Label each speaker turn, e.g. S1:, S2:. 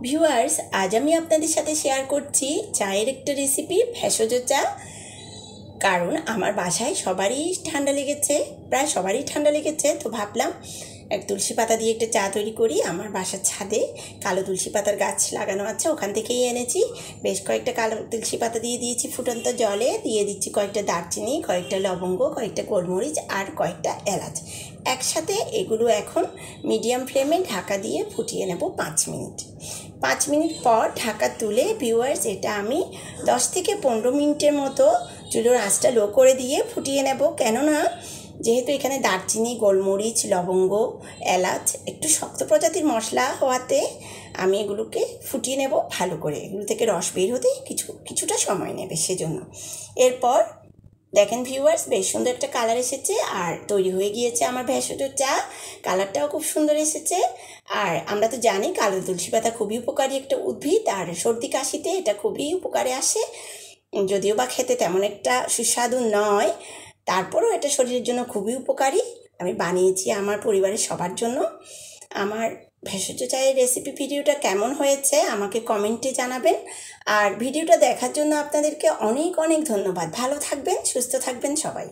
S1: Viewers, আজ আমি আপনাদের সাথে শেয়ার করছি চায়ের একটা রেসিপি, ভেষজ চা। কারণ আমার বাসায় সবারই ঠান্ডা লেগেছে, প্রায় সবারই ঠান্ডা লেগেছে, তো ভাবলাম এক তুলসী পাতা দিয়ে একটা চা তৈরি করি। আমার বাসার ছাদে কালো তুলসী পাতার গাছ লাগানো আছে, ওখান থেকেই এনেছি। বেশ কয়েকটা কালো তুলসী পাতা দিয়ে দিয়েছি ফুটন্ত জলে, দিয়ে দিচ্ছি কয়েকটা দারচিনি, কয়েকটা লবঙ্গ, কয়েকটা গোলমরিচ আর কয়েকটা এলাচ। একসাথে এগুলো এখন মিডিয়াম ফ্লেমে ঢাকা দিয়ে ফুটিয়ে নেব 5 মিনিট। 5 মিনিট পর ঢাকা তুলে ভিউয়ার্স, এটা আমি 10 থেকে 15 মিনিটের মতো চুলোর আঁচটা লো করে দিয়ে ফুটিয়ে নেব। কেননা যেহেতু এখানে দারচিনি, গোলমরিচ, লবঙ্গ, এলাচ একটু শক্ত প্রজাতির মশলা হওয়াতে আমি এগুলোকে ফুটিয়ে নেব ভালো করে। এগুলো থেকে রস বের হতে কিছুটা সময় নেবে, সেজন্য। এরপর দেখেন ভিউয়ার্স, বেশ সুন্দর একটা কালার এসেছে আর তৈরি হয়ে গিয়েছে আমার ভেষজ চা। কালারটাও খুব সুন্দর এসেছে। আর আমরা তো জানি কালো তুলসী পাতা খুবই উপকারী একটা উদ্ভিদ, আর সর্দি কাশিতে এটা খুবই উপকারে আসে। যদিও বা খেতে তেমন একটা সুস্বাদু নয়, তারপরও এটা শরীরের জন্য খুবই উপকারী। আমি বানিয়েছি আমার পরিবারের সবার জন্য। আমার ভেষজ চায়ের রেসিপি ভিডিওটা কেমন হয়েছে আমাকে কমেন্টে জানাবেন। আর ভিডিওটা দেখার জন্য আপনাদেরকে অনেক অনেক ধন্যবাদ। ভালো থাকবেন, সুস্থ থাকবেন সবাই।